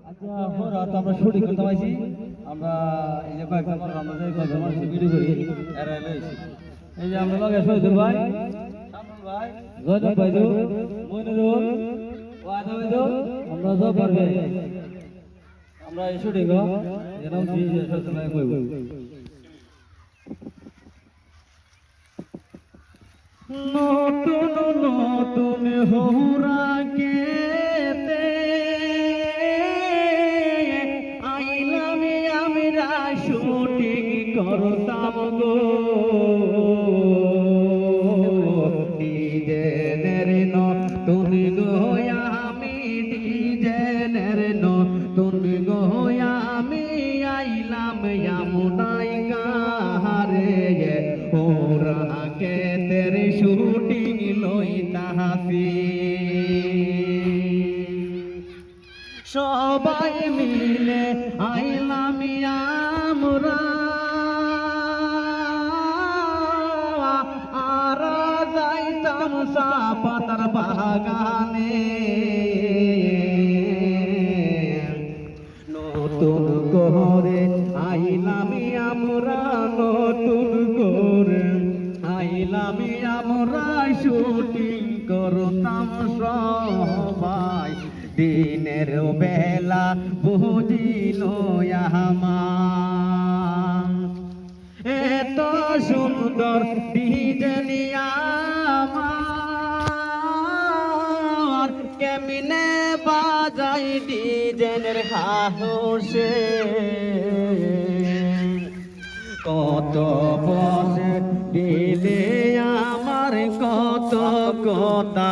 আচ্ছা হঠাৎ আমরা শুটিং করতে পাইছি আমরা এই যে কয়েকজন আমরা যে কয়েকজন মানুষ ভিডিও করি এরা লইছি এই যে আমরা লগে শহীদুল ভাই শামসুল ভাই জয়নাল ভাই মইনুরুল ওয়াদা ভাই আমরা সব পারবে আমরা এই শুটিং এরাও জি শহীদুল ভাই কইব নতুন নতুন হোরাকে শুটিং করতাম গো ডিজেনের নতুন গোয়া আমি ডিজেনের নতুন গোয়া আমি আইলাম যমুনাই গারে ওরা কে তের শুটিং লইতাছি সবাই মিলে আইলাম আমরা আর যাইতাম চাপাতার বাগানে নতুন করে আইলাম আমরা নতুন করে আইলাম আমরা শুটিং করতাম সবাই দিনের বেলা বুঝিল আমার এত সুন্দর ডিজেনি আমার কেমনে বাজাই ডিজেনের হাসে কত বসে দিলে আমার কত কথা